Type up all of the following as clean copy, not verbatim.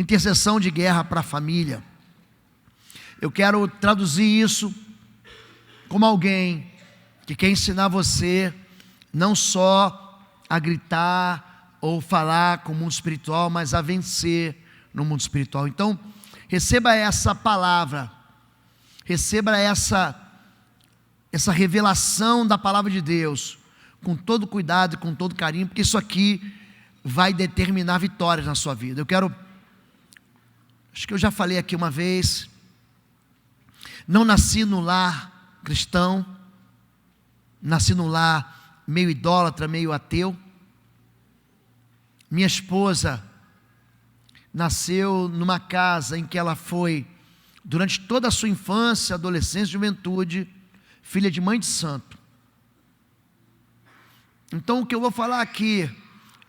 intercessão de guerra para a família. Eu quero traduzir isso como alguém que quer ensinar você não só a gritar ou falar com o mundo espiritual, mas a vencer no mundo espiritual. Então, receba essa palavra, receba essa revelação da palavra de Deus, com todo cuidado e com todo carinho, porque isso aqui vai determinar vitórias na sua vida. Acho que eu já falei aqui uma vez, não nasci no lar cristão, nasci num lar meio idólatra, meio ateu. Minha esposa nasceu numa casa em que ela foi, durante toda a sua infância, adolescência e juventude, filha de mãe de santo. Então o que eu vou falar aqui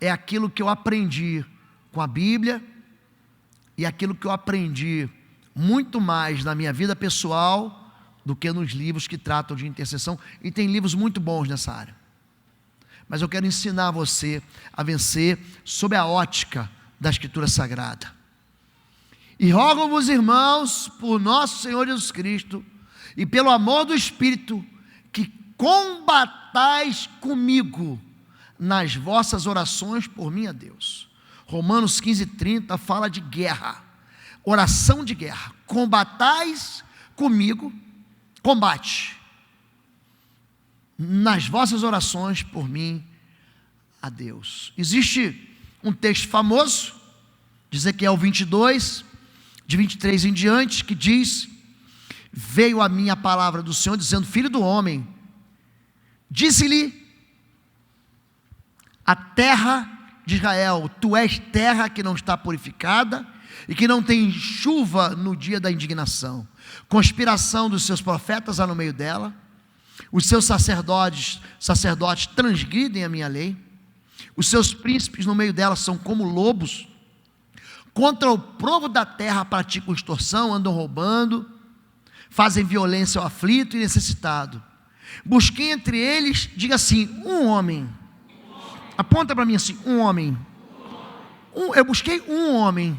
é aquilo que eu aprendi com a Bíblia e aquilo que eu aprendi muito mais na minha vida pessoal do que nos livros que tratam de intercessão, e tem livros muito bons nessa área. Mas eu quero ensinar você a vencer sob a ótica da Escritura Sagrada. E rogo-vos, irmãos, por nosso Senhor Jesus Cristo e pelo amor do Espírito, que combatais comigo nas vossas orações por mim a Deus. Romanos 15:30 fala de guerra, oração de guerra. Combatais comigo, combate nas vossas orações por mim a Deus. Existe um texto famoso de Ezequiel 22, de 23 em diante, que diz: veio a mim a palavra do Senhor, dizendo: filho do homem, disse-lhe a terra de Israel: tu és terra que não está purificada e que não tem chuva no dia da indignação. Conspiração dos seus profetas há no meio dela, os seus sacerdotes transgridem a minha lei, os seus príncipes no meio dela são como lobos, contra o povo da terra praticam extorsão, andam roubando, fazem violência ao aflito e necessitado. Busquei entre eles, diga assim, um homem, aponta para mim assim, um homem, eu busquei um homem,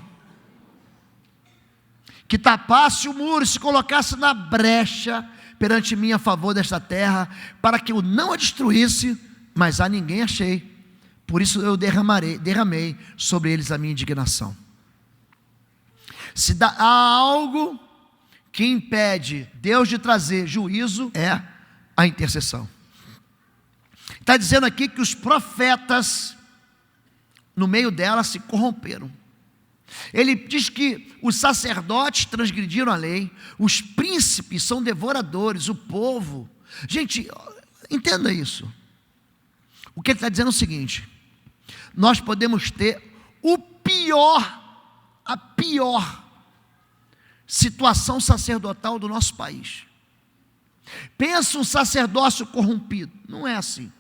que tapasse o muro e se colocasse na brecha perante mim a favor desta terra, para que eu não a destruísse, mas a ninguém achei. Por isso eu derramei sobre eles a minha indignação. Se há algo que impede Deus de trazer juízo, é a intercessão. Está dizendo aqui que os profetas, no meio dela, se corromperam. Ele diz que os sacerdotes transgrediram a lei, os príncipes são devoradores, o povo. Gente, entenda isso. O que ele está dizendo é o seguinte: nós podemos ter a pior situação sacerdotal do nosso país. Pensa um sacerdócio corrompido, não é assim.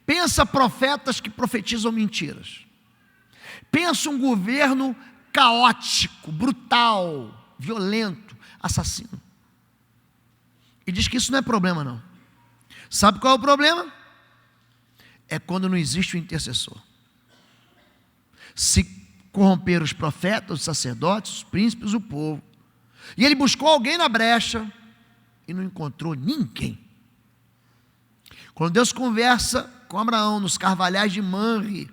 Pensa profetas que profetizam mentiras. Pensa um governo caótico, brutal, violento, assassino. E diz que isso não é problema não. Sabe qual é o problema? É quando não existe o intercessor. Se corromperam os profetas, os sacerdotes, os príncipes, o povo. E ele buscou alguém na brecha e não encontrou ninguém. Quando Deus conversa com Abraão nos carvalhais de Manre,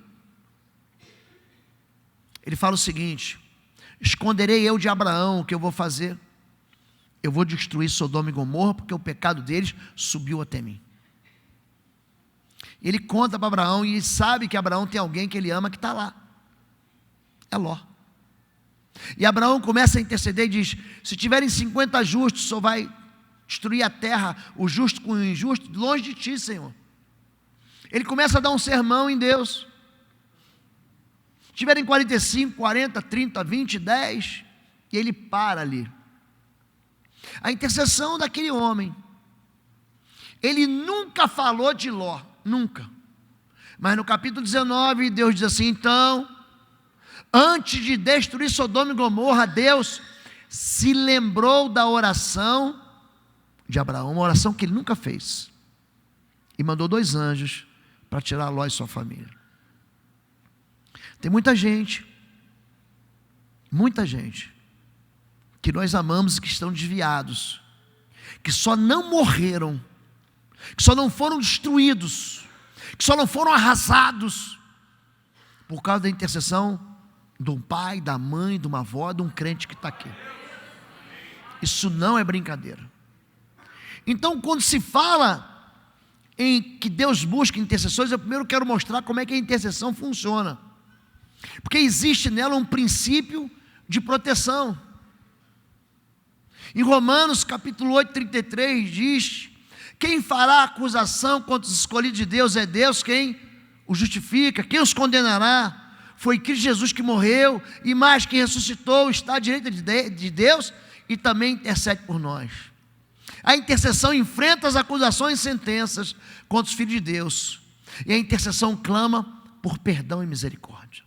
ele fala o seguinte: esconderei eu de Abraão o que eu vou fazer? Eu vou destruir Sodoma e Gomorra, porque o pecado deles subiu até mim. Ele conta para Abraão, e ele sabe que Abraão tem alguém que ele ama que está lá, é Ló. E Abraão começa a interceder e diz: se tiverem 50 justos, só vai destruir a terra, o justo com o injusto, longe de ti, Senhor. Ele começa a dar um sermão em Deus. Tiverem 45, 40, 30, 20, 10, e ele para ali. A intercessão daquele homem, ele nunca falou de Ló, nunca. Mas no capítulo 19, Deus diz assim: então, antes de destruir Sodoma e Gomorra, Deus se lembrou da oração de Abraão, uma oração que ele nunca fez, e mandou 2 anjos para tirar Ló e sua família. Tem muita gente muita gente que nós amamos e que estão desviados, que só não morreram, que só não foram destruídos, que só não foram arrasados por causa da intercessão de um pai, da mãe, de uma avó, de um crente que está aqui. Isso não é brincadeira. Então, quando se fala em que Deus busca intercessores, eu primeiro quero mostrar como é que a intercessão funciona, porque existe nela um princípio de proteção. Em Romanos capítulo 8, 33 diz: quem fará acusação contra os escolhidos de Deus? É Deus quem os justifica. Quem os condenará? Foi Cristo Jesus que morreu, e mais, que ressuscitou, está à direita de Deus e também intercede por nós. A intercessão enfrenta as acusações e sentenças contra os filhos de Deus, e a intercessão clama por perdão e misericórdia.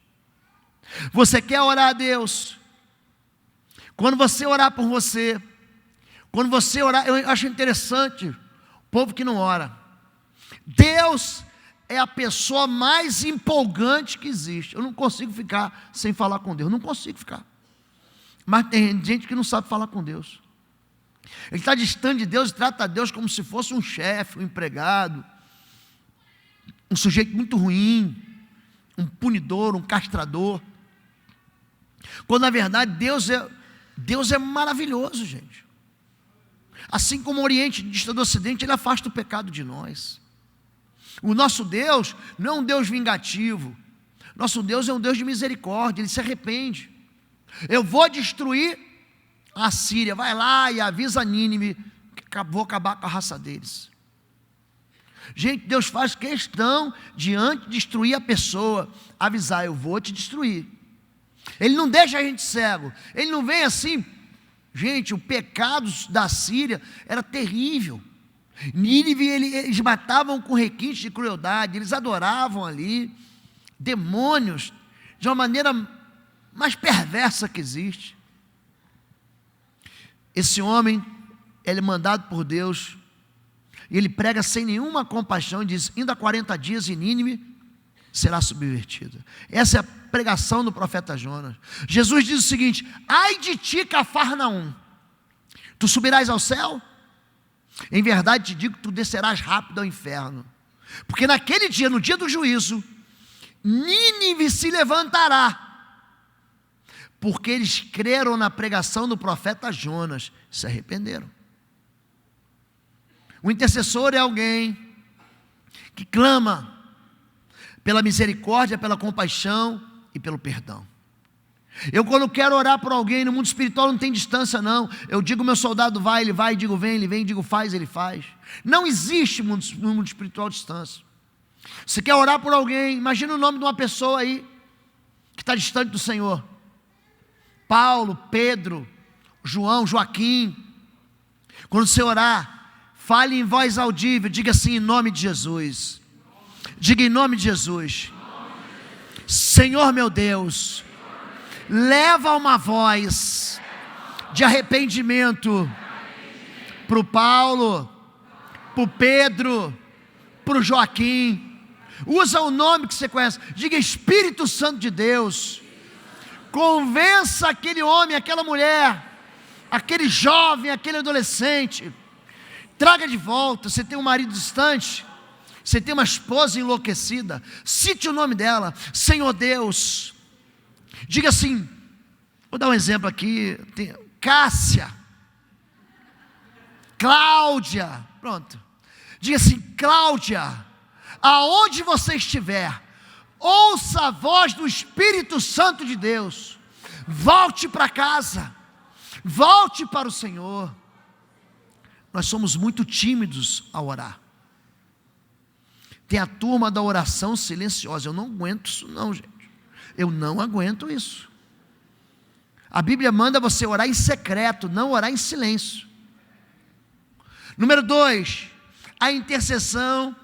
Você quer orar a Deus? Quando você orar por você, quando você orar, eu acho interessante o povo que não ora. Deus é a pessoa mais empolgante que existe. Eu não consigo ficar sem falar com Deus, não consigo ficar. Mas tem gente que não sabe falar com Deus. Ele está distante de Deus e trata a Deus como se fosse um chefe, um empregado, um sujeito muito ruim, um punidor, um castrador. Quando na verdade Deus é maravilhoso, gente. Assim como o Oriente dista do Ocidente, Ele afasta o pecado de nós. O nosso Deus não é um Deus vingativo. Nosso Deus é um Deus de misericórdia. Ele se arrepende. Eu vou destruir a Síria. Vai lá e avisa Nínive que vou acabar com a raça deles. Gente, Deus faz questão de, antes de destruir a pessoa, avisar: eu vou te destruir. Ele não deixa a gente cego. Ele não vem assim. Gente, o pecado da Síria era terrível. Nínive, eles matavam com requintes de crueldade, eles adoravam ali demônios de uma maneira mais perversa que existe. Esse homem, ele é mandado por Deus, e ele prega sem nenhuma compaixão, e diz: ainda 40 dias e Nínive será subvertida. Essa é a pregação do profeta Jonas. Jesus diz o seguinte: ai de ti, Cafarnaum, tu subirás ao céu? Em verdade te digo que tu descerás rápido ao inferno, porque naquele dia, no dia do juízo, Nínive se levantará, porque eles creram na pregação do profeta Jonas, se arrependeram. O intercessor é alguém que clama pela misericórdia, pela compaixão e pelo perdão. Eu, quando quero orar por alguém no mundo espiritual, não tem distância não. Eu digo: meu soldado vai, ele vai, digo vem, ele vem, digo faz, ele faz. Não existe no mundo espiritual distância. Você quer orar por alguém, imagina o nome de uma pessoa aí que está distante do Senhor: Paulo, Pedro, João, Joaquim. Quando você orar, fale em voz audível, diga assim: em nome de Jesus. Diga: em nome de Jesus. Senhor meu Deus, leva uma voz de arrependimento para o Paulo, para o Pedro, para o Joaquim. Usa o nome que você conhece. Diga: Espírito Santo de Deus, convença aquele homem, aquela mulher, aquele jovem, aquele adolescente, traga de volta. Você tem um marido distante, você tem uma esposa enlouquecida, cite o nome dela. Senhor Deus, diga assim, vou dar um exemplo aqui, tem Cássia, Cláudia, pronto. Diga assim: Cláudia, aonde você estiver, ouça a voz do Espírito Santo de Deus, volte para casa, volte para o Senhor. Nós somos muito tímidos ao orar. Tem a turma da oração silenciosa. Eu não aguento isso não, gente. Eu não aguento isso. A Bíblia manda você orar em secreto, não orar em silêncio. Número 2, a intercessão,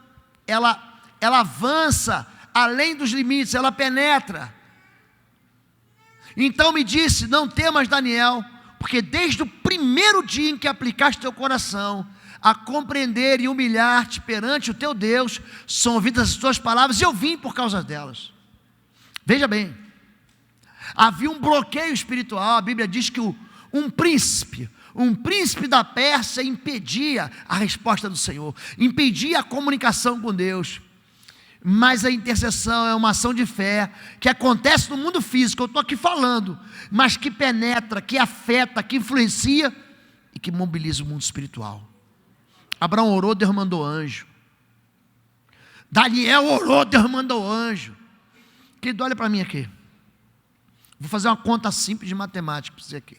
ela avança além dos limites, ela penetra. Então me disse: não temas, Daniel, porque desde o primeiro dia em que aplicaste teu coração a compreender e humilhar-te perante o teu Deus, são ouvidas as tuas palavras, e eu vim por causa delas. Veja bem, Havia um bloqueio espiritual. A Bíblia diz que um príncipe da Pérsia impedia a resposta do Senhor, impedia a comunicação com Deus. Mas a intercessão é uma ação de fé que acontece no mundo físico, eu estou aqui falando, mas que penetra, que afeta, que influencia e que mobiliza o mundo espiritual. Abraão orou, Deus mandou anjo. Daniel orou, Deus mandou anjo. Querido, olha para mim aqui. Vou fazer uma conta simples de matemática para você aqui.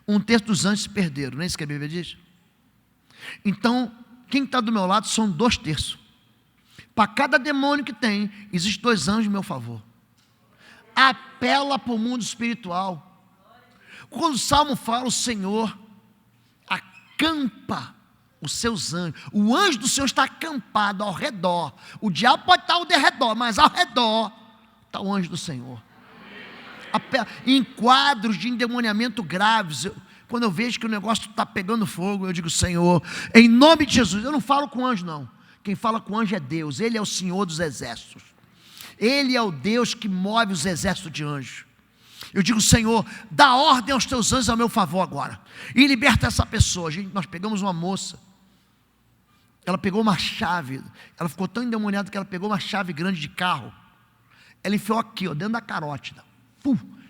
Um terço dos anjos se perderam, não é isso que a Bíblia diz? Então, quem está do meu lado são 2/3. Para cada demônio que tem, existem 2 anjos em meu favor. Apela para o mundo espiritual. Quando o Salmo fala, o Senhor acampa os seus anjos. O anjo do Senhor está acampado ao redor. O diabo pode estar ao redor, mas ao redor está o anjo do Senhor. Em quadros de endemoniamento graves, quando eu vejo que o negócio está pegando fogo, eu digo: Senhor, em nome de Jesus. Eu não falo com anjo, não. Quem fala com anjo é Deus. Ele é o Senhor dos exércitos. Ele é o Deus que move os exércitos de anjos. Eu digo: Senhor, dá ordem aos teus anjos ao meu favor agora, e liberta essa pessoa. Gente, nós pegamos uma moça, ela pegou uma chave, ela ficou tão endemoniada que ela pegou uma chave grande de carro, ela enfiou aqui, ó, dentro da carótida.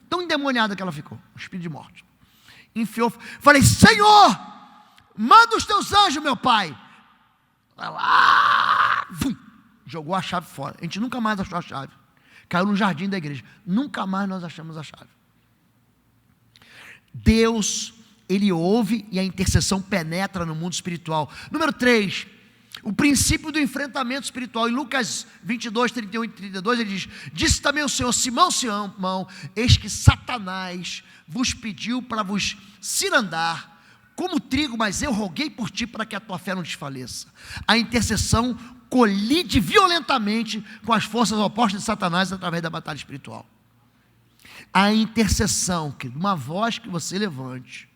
Tão endemoniada que ela ficou, um espírito de morte. Enfiou, falei: Senhor, manda os teus anjos, meu pai. Ela jogou a chave fora. A gente nunca mais achou a chave. Caiu no jardim da igreja. Nunca mais nós achamos a chave. Deus, Ele ouve e a intercessão penetra no mundo espiritual. Número 3, o princípio do enfrentamento espiritual. Em Lucas 22, 31 e 32, ele diz: disse também o Senhor: Simão, Simão, eis que Satanás vos pediu para vos cirandar como trigo, mas eu roguei por ti para que a tua fé não desfaleça. A intercessão colide violentamente com as forças opostas de Satanás através da batalha espiritual. A intercessão, uma voz que você levante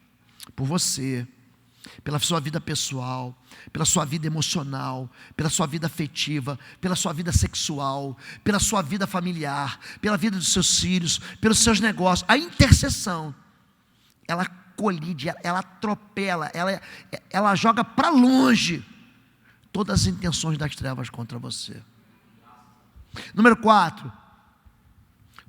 por você, pela sua vida pessoal, pela sua vida emocional, pela sua vida afetiva, pela sua vida sexual, pela sua vida familiar, pela vida dos seus filhos, pelos seus negócios. A intercessão, ela colide, ela atropela, ela joga para longe todas as intenções das trevas contra você. Número 4,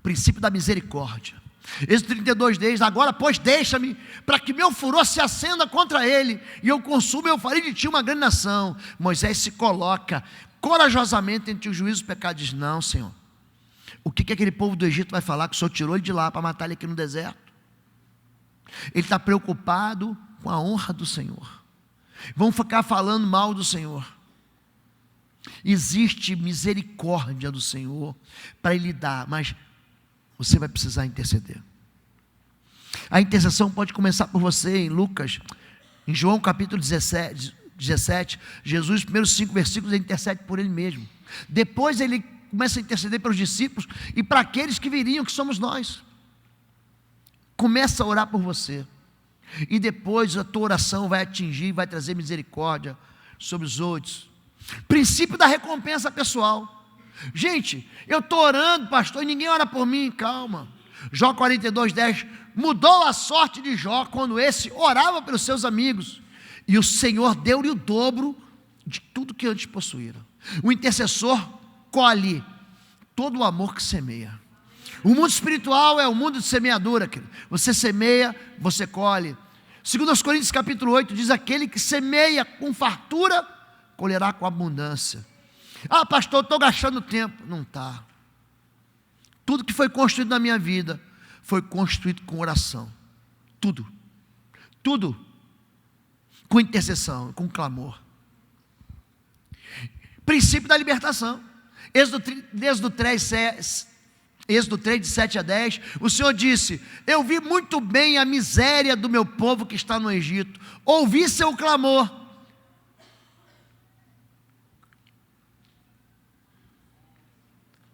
princípio da misericórdia. Êxodo 32 diz: agora, pois, deixa-me, para que meu furor se acenda contra ele, e eu consumo, eu farei de ti uma grande nação. Moisés se coloca corajosamente entre o juízo e o pecado, diz: não, Senhor, o que aquele povo do Egito vai falar? Que o Senhor tirou ele de lá para matar ele aqui no deserto. Ele está preocupado com a honra do Senhor. Vão ficar falando mal do Senhor. Existe misericórdia do Senhor para Ele dar, mas você vai precisar interceder. A intercessão pode começar por você. Em Lucas, em João capítulo 17, Jesus, os primeiros 5 versículos, ele intercede por Ele mesmo. Depois Ele começa a interceder pelos discípulos e para aqueles que viriam, que somos nós. Começa a orar por você, e depois a tua oração vai atingir, vai trazer misericórdia sobre os outros. Princípio da recompensa pessoal. Gente, eu estou orando, pastor, e ninguém ora por mim. Calma. Jó 42:10, mudou a sorte de Jó quando esse orava pelos seus amigos, e o Senhor deu-lhe o dobro de tudo que antes possuíra. O intercessor colhe todo o amor que semeia. O mundo espiritual é o mundo de semeadura, querido. Você semeia, você colhe. 2 Coríntios capítulo 8 diz: aquele que semeia com fartura, colherá com abundância. Ah, pastor, estou gastando tempo. Não está. Tudo que foi construído na minha vida foi construído com oração. Tudo com intercessão, com clamor. Princípio da libertação. Êxodo 3, de 7 a 10, o Senhor disse: eu vi muito bem a miséria do meu povo que está no Egito, ouvi seu clamor.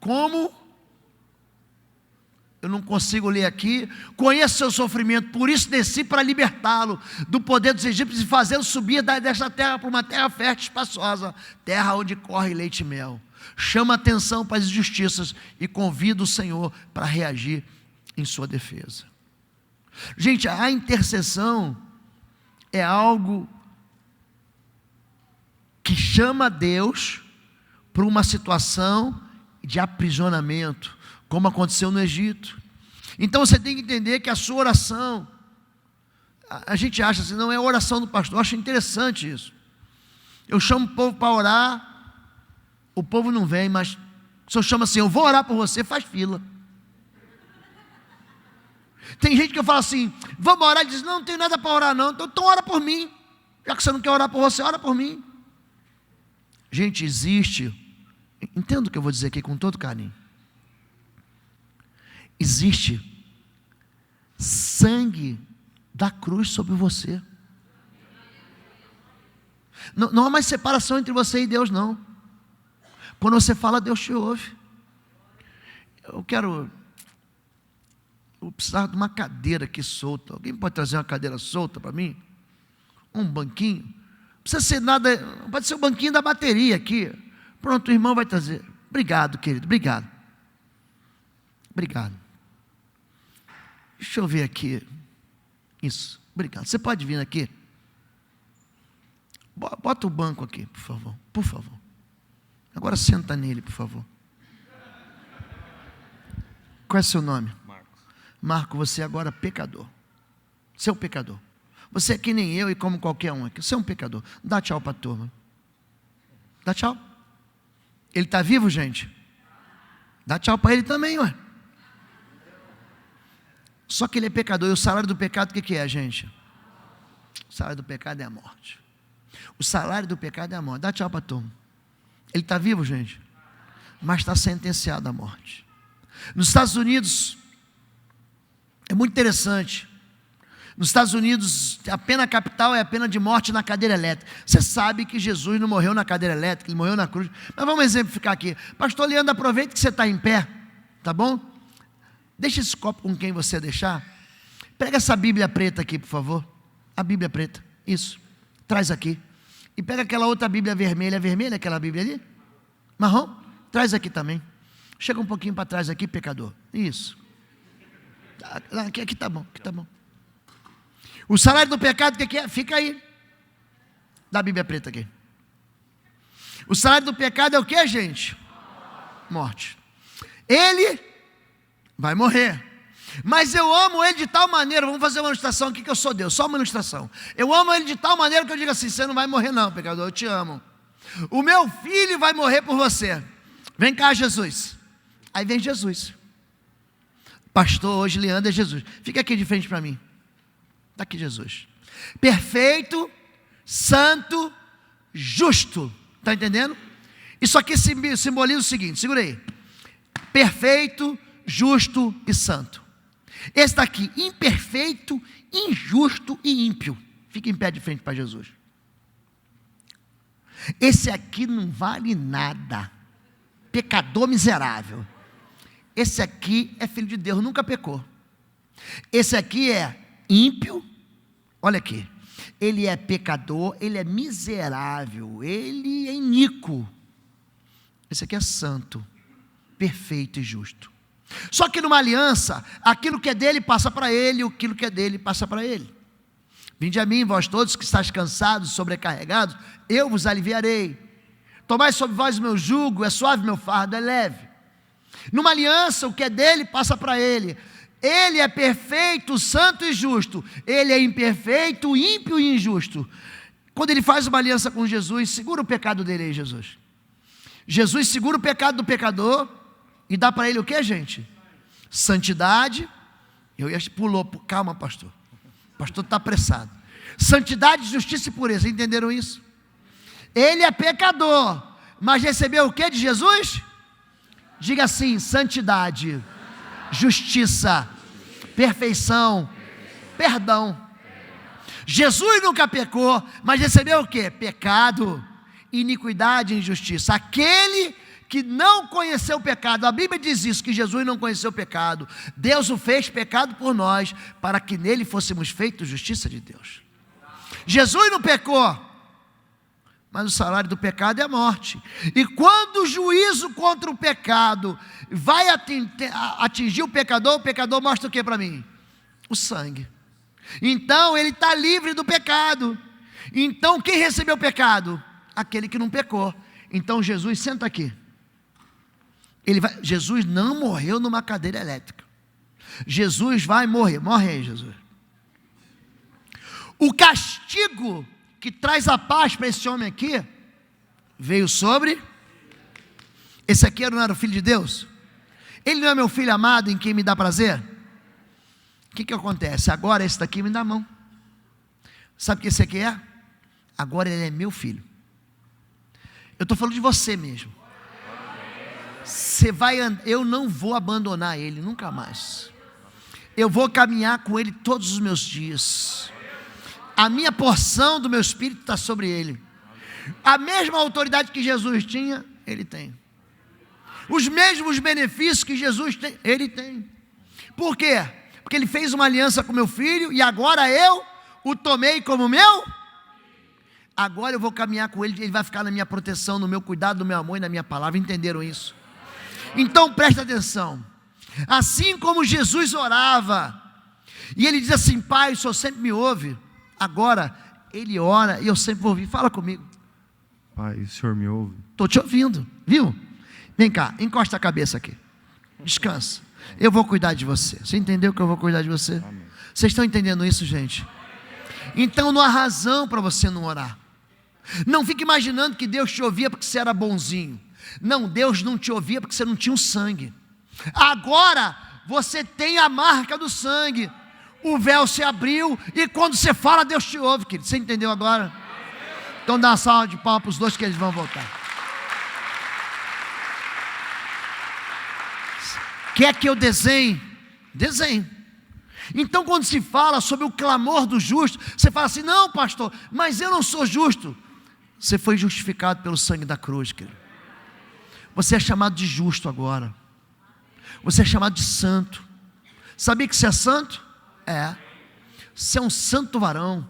Como? Eu não consigo ler aqui. Conheço seu sofrimento, por isso desci para libertá-lo do poder dos egípcios e fazê-lo subir desta terra para uma terra fértil e espaçosa, terra onde corre leite e mel. Chama atenção para as injustiças e convida o Senhor para reagir em sua defesa. Gente, a intercessão é algo que chama Deus para uma situação de aprisionamento, como aconteceu no Egito. Então você tem que entender que a sua oração, a gente acha assim, não é a oração do pastor, eu acho interessante isso. Eu chamo o povo para orar, o povo não vem, mas se eu chamo assim, eu vou orar por você, faz fila. Tem gente que eu falo assim, vamos orar, e diz, não tenho nada para orar não, então ora por mim, já que você não quer orar por você, ora por mim. Gente, existe, entenda o que eu vou dizer aqui com todo carinho, existe sangue da cruz sobre você. Não há mais separação entre você e Deus, não. Quando você fala, Deus te ouve. Eu precisava de uma cadeira aqui solta. Alguém pode trazer uma cadeira solta para mim? Um banquinho? Não precisa ser nada, pode ser o banquinho da bateria aqui. Pronto, o irmão vai trazer. Obrigado, querido, obrigado. Obrigado. Deixa eu ver aqui. Isso, obrigado. Você pode vir aqui? Bota o banco aqui, por favor. Por favor. Agora senta nele, por favor. Qual é o seu nome? Marco, você agora é pecador. Você é um pecador. Você é que nem eu e como qualquer um aqui. Você é um pecador. Dá tchau para a turma. Dá tchau. Ele está vivo, gente? Dá tchau para ele também, ué. Só que ele é pecador. E o salário do pecado, o que é, gente? O salário do pecado é a morte. O salário do pecado é a morte. Dá tchau para a turma. Ele está vivo, gente? Mas está sentenciado à morte. Nos Estados Unidos, é muito interessante. Nos Estados Unidos, a pena capital é a pena de morte na cadeira elétrica. Você sabe que Jesus não morreu na cadeira elétrica, ele morreu na cruz. Mas vamos exemplificar aqui. Pastor Leandro, aproveita que você está em pé, tá bom? Deixa esse copo com quem você deixar. Pega essa Bíblia preta aqui, por favor. A Bíblia preta, isso. Traz aqui. E pega aquela outra Bíblia vermelha. Vermelha aquela Bíblia ali? Marrom? Traz aqui também. Chega um pouquinho para trás aqui, pecador. Isso. Aqui tá bom, aqui tá bom. O salário do pecado, o que é? Fica aí. Dá a Bíblia preta aqui. O salário do pecado é o que, gente? Morte. Ele vai morrer. Mas eu amo ele de tal maneira, vamos fazer uma ilustração aqui que eu sou Deus, só uma ilustração. Eu amo ele de tal maneira que eu digo assim, você não vai morrer não, pecador, eu te amo. O meu filho vai morrer por você. Vem cá, Jesus. Aí vem Jesus. Pastor, hoje Leandro é Jesus. Fica aqui de frente para mim. Está aqui Jesus. Perfeito, santo, justo. Está entendendo? Isso aqui simboliza o seguinte, segura aí. Perfeito, justo e santo. Esse daqui, imperfeito, injusto e ímpio. Fica em pé de frente para Jesus. Esse aqui não vale nada. Pecador miserável. Esse aqui é filho de Deus, nunca pecou. Esse aqui é ímpio. Olha aqui. Ele é pecador, ele é miserável, ele é iníquo. Esse aqui é santo, perfeito e justo. Só que numa aliança, aquilo que é dele passa para ele, aquilo que é dele passa para ele. Vinde a mim, vós todos que estáis cansados, sobrecarregados, eu vos aliviarei. Tomai sobre vós o meu jugo, é suave meu fardo, é leve. Numa aliança, o que é dele passa para ele. Ele é perfeito, santo e justo. Ele é imperfeito, ímpio e injusto. Quando ele faz uma aliança com Jesus, segura o pecado dele aí, Jesus. Jesus segura o pecado do pecador e dá para ele o que, gente? Santidade. Pulou, calma, pastor. O pastor está apressado. Santidade, justiça e pureza, entenderam isso? Ele é pecador, mas recebeu o que de Jesus? Diga assim: santidade, justiça, perfeição, perdão. Jesus nunca pecou, mas recebeu o que? Pecado, iniquidade e injustiça. Aquele que não conheceu o pecado, a Bíblia diz isso, que Jesus não conheceu o pecado, Deus o fez pecado por nós, para que nele fôssemos feitos justiça de Deus. Jesus não pecou, mas o salário do pecado é a morte. E quando o juízo contra o pecado vai atingir o pecador mostra o que para mim? O sangue. Então ele está livre do pecado. Então quem recebeu o pecado? Aquele que não pecou. Então Jesus, senta aqui. Jesus não morreu numa cadeira elétrica. Jesus vai morrer. Morre aí, Jesus. O castigo que traz a paz para esse homem aqui veio sobre. Esse aqui não era o filho de Deus? Ele não é meu filho amado em quem me dá prazer? O que acontece? Agora esse daqui me dá a mão. Sabe o que esse aqui é? Agora ele é meu filho. Eu estou falando de você mesmo. Eu não vou abandonar ele nunca mais. Eu vou caminhar com ele todos os meus dias. A minha porção do meu espírito está sobre ele. A mesma autoridade que Jesus tinha, ele tem. Os mesmos benefícios que Jesus tem, ele tem. Por quê? Porque ele fez uma aliança com meu filho e agora eu o tomei como meu. Agora eu vou caminhar com ele, ele vai ficar na minha proteção, no meu cuidado, no meu amor e na minha palavra. Entenderam isso? Então presta atenção. Assim como Jesus orava, e ele diz assim: Pai, o Senhor sempre me ouve. Agora ele ora e eu sempre vou ouvir. Fala comigo. Pai, o Senhor me ouve? Estou te ouvindo, viu? Vem cá, encosta a cabeça aqui. Descansa. Eu vou cuidar de você. Você entendeu que eu vou cuidar de você? Amém. Vocês estão entendendo isso, gente? Então não há razão para você não orar. Não fique imaginando que Deus te ouvia porque você era bonzinho. Não, Deus não te ouvia porque você não tinha o sangue. Agora você tem a marca do sangue. O véu se abriu e quando você fala, Deus te ouve, querido. Você entendeu agora? Então dá uma salva de palmas para os dois que eles vão voltar. Quer que eu desenhe? Desenhe. Então quando se fala sobre o clamor do justo, você fala assim: não, pastor, mas eu não sou justo. Você foi justificado pelo sangue da cruz, querido. Você é chamado de justo agora. Você é chamado de santo. Sabia que você é santo? É. Você é um santo varão.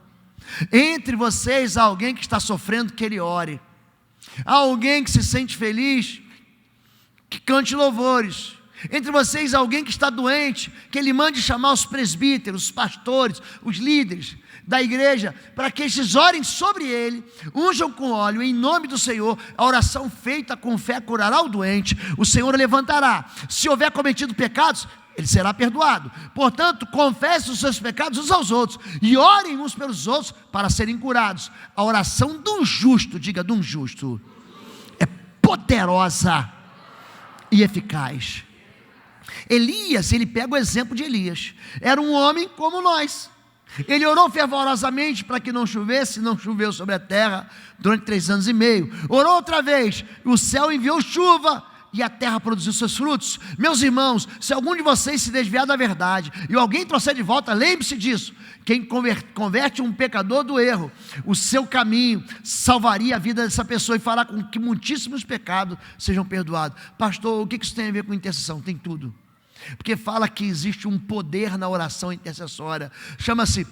Entre vocês há alguém que está sofrendo, que ele ore. Há alguém que se sente feliz, que cante louvores. Entre vocês há alguém que está doente, que ele mande chamar os presbíteros, os pastores, os líderes da igreja, para que estes orem sobre ele, unjam com óleo, em nome do Senhor. A oração feita com fé curará o doente, o Senhor o levantará. Se houver cometido pecados, ele será perdoado. Portanto, confesse os seus pecados uns aos outros, e orem uns pelos outros, para serem curados. A oração de um justo, diga, de um justo, é poderosa e eficaz. Elias, ele pega o exemplo de Elias. Era um homem como nós. Ele orou fervorosamente para que não chovesse, não choveu sobre a terra durante 3 anos e meio. Orou outra vez, o céu enviou chuva e a terra produziu seus frutos. Meus irmãos, se algum de vocês se desviar da verdade e alguém trouxer de volta, lembre-se disso: quem converte um pecador do erro, o seu caminho salvaria a vida dessa pessoa e fará com que muitíssimos pecados sejam perdoados. Pastor, o que isso tem a ver com intercessão? Tem tudo. Porque fala que existe um poder na oração intercessória, chama-se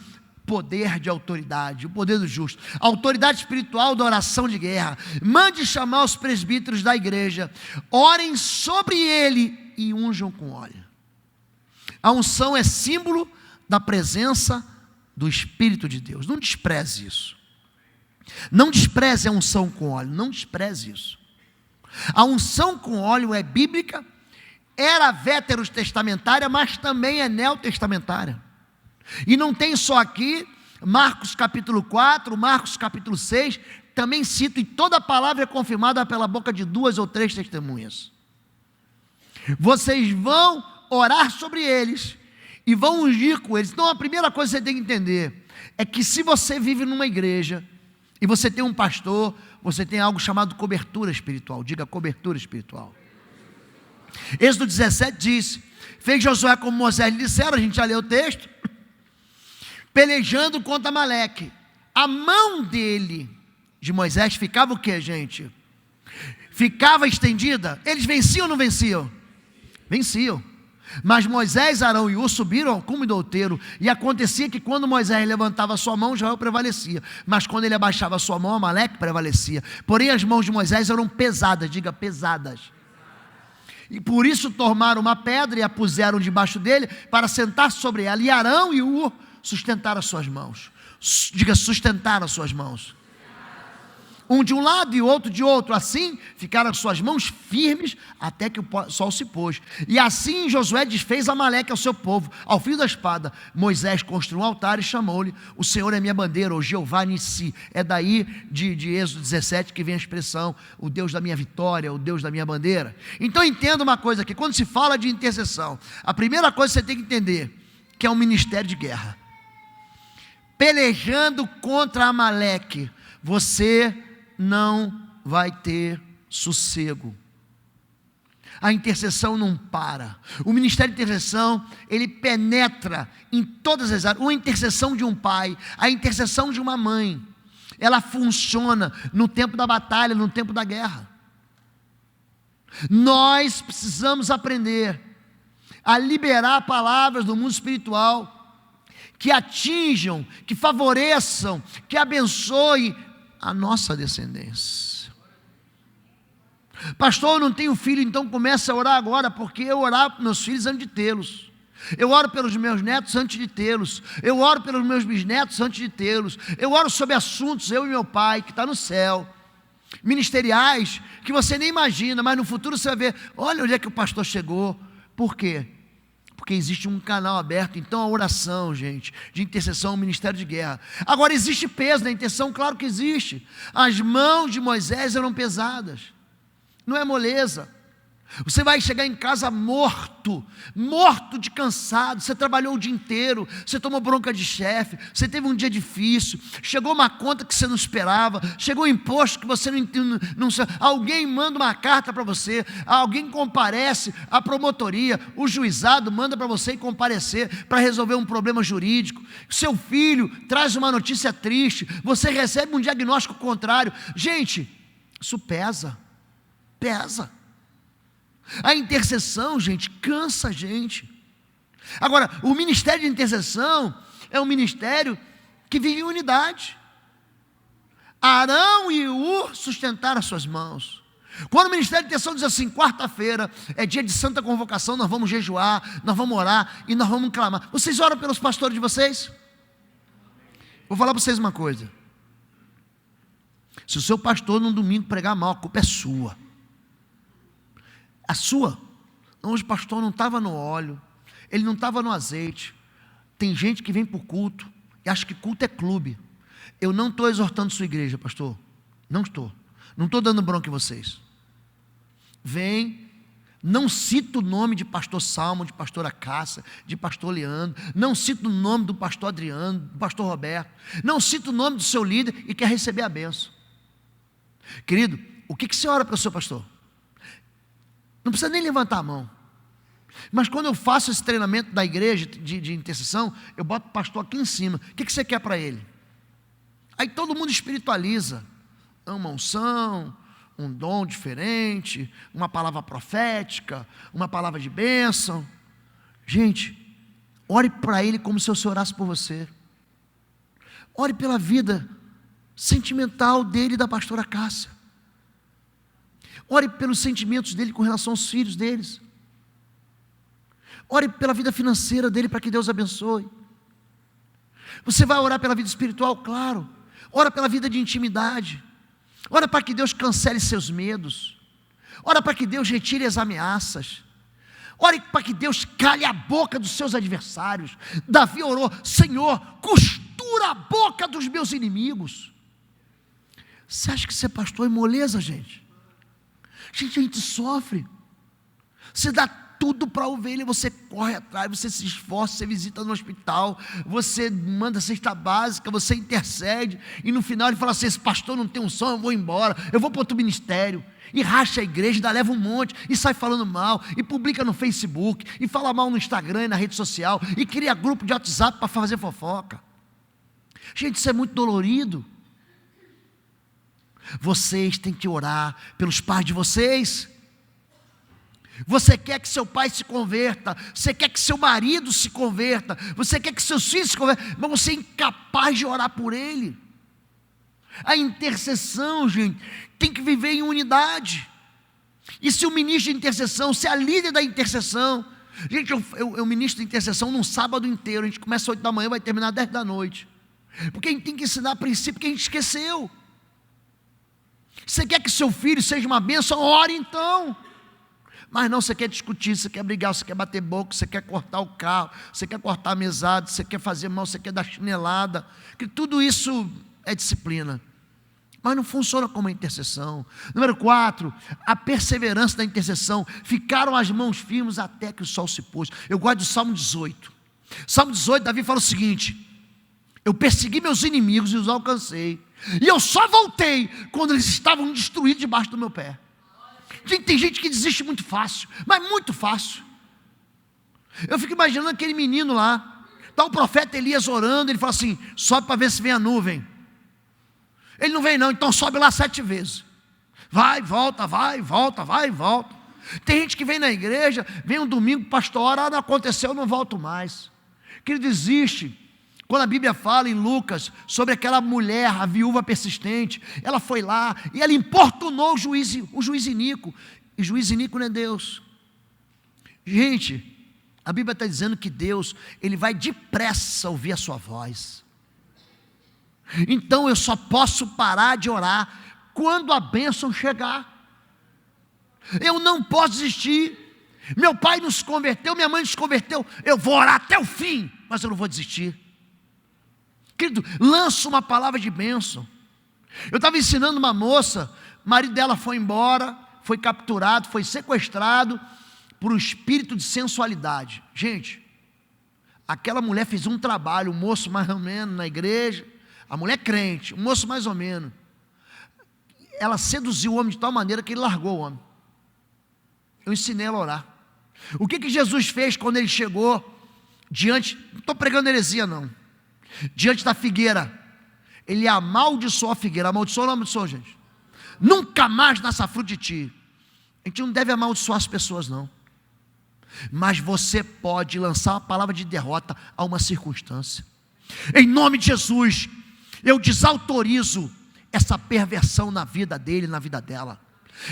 poder de autoridade, o poder do justo, a autoridade espiritual da oração de guerra. Mande chamar os presbíteros da igreja, orem sobre ele e unjam com óleo. A unção é símbolo da presença do Espírito de Deus. Não despreze isso. Não despreze a unção com óleo, não despreze isso. A unção com óleo é bíblica, era veterotestamentária, mas também é neotestamentária. E não tem só aqui, Marcos capítulo 4, Marcos capítulo 6, também cito, e toda a palavra é confirmada pela boca de 2 ou 3 testemunhas. Vocês vão orar sobre eles e vão ungir com eles. Então a primeira coisa que você tem que entender é que se você vive numa igreja e você tem um pastor, você tem algo chamado cobertura espiritual. Diga, cobertura espiritual. Êxodo 17 diz: fez Josué como Moisés lhe dissera, a gente já leu o texto, pelejando contra Amaleque. A mão dele, de Moisés, ficava o que, gente? Ficava estendida. Eles venciam ou não venciam? Venciam. Mas Moisés, Arão e Hur subiram ao cume do outeiro, e acontecia que quando Moisés levantava a sua mão, Israel prevalecia, mas quando ele abaixava a sua mão, Amaleque prevalecia. Porém as mãos de Moisés eram pesadas, diga pesadas, e por isso tomaram uma pedra e a puseram debaixo dele, para sentar sobre ela, e Arão e Hur sustentaram as suas mãos, diga sustentaram as suas mãos, um de um lado e o outro de outro, assim ficaram as suas mãos firmes, até que o sol se pôs. E assim Josué desfez Amaleque ao seu povo, ao fio da espada. Moisés construiu um altar e chamou-lhe: o Senhor é minha bandeira, ou Jeová Nissi. É daí de Êxodo 17 que vem a expressão, o Deus da minha vitória, o Deus da minha bandeira. Então entenda uma coisa aqui, quando se fala de intercessão, a primeira coisa que você tem que entender, que é um ministério de guerra. Pelejando contra Amaleque, você não vai ter sossego. A intercessão não para. O ministério de intercessão, ele penetra em todas as áreas. A intercessão de um pai, a intercessão de uma mãe, ela funciona no tempo da batalha, no tempo da guerra. Nós precisamos aprender a liberar palavras do mundo espiritual que atinjam, que favoreçam, que abençoem a nossa descendência. Pastor, eu não tenho filho, então comece a orar agora, porque eu orar para meus filhos antes de tê-los. Eu oro pelos meus netos antes de tê-los. Eu oro pelos meus bisnetos antes de tê-los. Eu oro sobre assuntos, eu e meu pai, que está no céu, ministeriais, que você nem imagina, mas no futuro você vai ver, olha onde é que o pastor chegou. Por quê? Porque existe um canal aberto. Então a oração, gente, de intercessão é um ministério de guerra. Agora existe peso na intercessão? Claro que existe. As mãos de Moisés eram pesadas, não é moleza. Você vai chegar em casa morto de cansado, você trabalhou o dia inteiro, você tomou bronca de chefe, você teve um dia difícil, chegou uma conta que você não esperava, chegou um imposto que você não alguém manda uma carta para você, alguém comparece, a promotoria, o juizado manda para você ir comparecer para resolver um problema jurídico, seu filho traz uma notícia triste, você recebe um diagnóstico contrário. Gente, isso pesa. A intercessão, gente, cansa a gente. Agora, o ministério de intercessão é um ministério que vive em unidade. Arão e Hur sustentaram as suas mãos. Quando o ministério de intercessão diz assim, quarta-feira é dia de santa convocação, nós vamos jejuar, nós vamos orar e nós vamos clamar. Vocês oram pelos pastores de vocês? Vou falar para vocês uma coisa. Se o seu pastor no domingo pregar mal, a culpa é sua. A sua. Hoje o pastor não estava no óleo, ele não estava no azeite. Tem gente que vem para o culto e acha que culto é clube. Eu não estou exortando sua igreja, pastor. Não estou dando bronca em vocês. Vem, não cito o nome de pastor Salmo, de pastora Cássia, de pastor Leandro, não cito o nome do pastor Adriano, do pastor Roberto, não cito o nome do seu líder e quer receber a bênção. Querido, o que você ora para o seu pastor? Não precisa nem levantar a mão. Mas quando eu faço esse treinamento da igreja de intercessão, eu boto o pastor aqui em cima. O que você quer para ele? Aí todo mundo espiritualiza. Uma unção, um dom diferente, uma palavra profética, uma palavra de bênção. Gente, ore para ele como se eu orasse por você. Ore pela vida sentimental dele e da pastora Cássia. Ore pelos sentimentos dele com relação aos filhos deles. Ore pela vida financeira dele para que Deus abençoe. Você vai orar pela vida espiritual? Claro. Ora pela vida de intimidade. Ora para que Deus cancele seus medos. Ora para que Deus retire as ameaças. Ore para que Deus calhe a boca dos seus adversários. Davi orou: Senhor, costura a boca dos meus inimigos. Você acha que ser pastor é moleza, gente? Gente, a gente sofre. Você dá tudo para a ovelha, você corre atrás, você se esforça, você visita no hospital, você manda cesta básica, você intercede, e no final ele fala assim: esse pastor não tem unção, eu vou embora, eu vou para outro ministério, e racha a igreja, ainda leva um monte, e sai falando mal, e publica no Facebook, e fala mal no Instagram e na rede social, e cria grupo de WhatsApp para fazer fofoca. Gente, isso é muito dolorido. Vocês têm que orar pelos pais de vocês. Você quer que seu pai se converta, você quer que seu marido se converta, você quer que seus filhos se convertam, mas você é incapaz de orar por ele. A intercessão, gente, tem que viver em unidade. E se o ministro de intercessão, se a líder da intercessão, gente, eu ministro de intercessão num sábado inteiro, a gente começa às 8 da manhã, vai terminar às 10 da noite, porque a gente tem que ensinar a princípio que a gente esqueceu. Você quer que seu filho seja uma bênção? Ore então. Mas não, você quer discutir, você quer brigar, você quer bater boca, você quer cortar o carro, você quer cortar a mesada, você quer fazer mal, você quer dar chinelada, que tudo isso é disciplina, mas não funciona como a intercessão. Número 4, a perseverança da intercessão. Ficaram as mãos firmes até que o sol se pôs. Eu gosto do Salmo 18. Salmo 18, Davi fala o seguinte: eu persegui meus inimigos e os alcancei, e eu só voltei quando eles estavam destruídos debaixo do meu pé. Tem gente que desiste muito fácil, mas muito fácil. Eu fico imaginando aquele menino lá, está o profeta Elias orando, ele fala assim: sobe para ver se vem a nuvem. Ele não vem não, então sobe lá 7 vezes. Vai, volta, vai, volta, vai, volta. Tem gente que vem na igreja, vem um domingo, pastor, ora, não aconteceu, eu não volto mais. Que ele desiste. Quando a Bíblia fala em Lucas sobre aquela mulher, a viúva persistente, ela foi lá e ela importunou o juiz iníquo. E juiz iníquo não é Deus. Gente, a Bíblia está dizendo que Deus, Ele vai depressa ouvir a sua voz. Então eu só posso parar de orar quando a bênção chegar. Eu não posso desistir. Meu pai nos converteu, minha mãe nos converteu, eu vou orar até o fim, mas eu não vou desistir. Querido, lança uma palavra de bênção. Eu estava ensinando uma moça, o marido dela foi embora, foi capturado, foi sequestrado por um espírito de sensualidade. Gente, aquela mulher fez um trabalho, o moço mais ou menos na igreja, a mulher crente, o moço mais ou menos. Ela seduziu o homem de tal maneira que ele largou o homem. Eu ensinei ela a orar. O que Jesus fez quando ele chegou diante, não estou pregando heresia não, diante da figueira? Ele amaldiçoou a figueira. Amaldiçoou ou não amaldiçoou, gente? Nunca mais nasça fruto de ti. A gente não deve amaldiçoar as pessoas não, mas você pode lançar uma palavra de derrota a uma circunstância. Em nome de Jesus, eu desautorizo essa perversão na vida dele, na vida dela.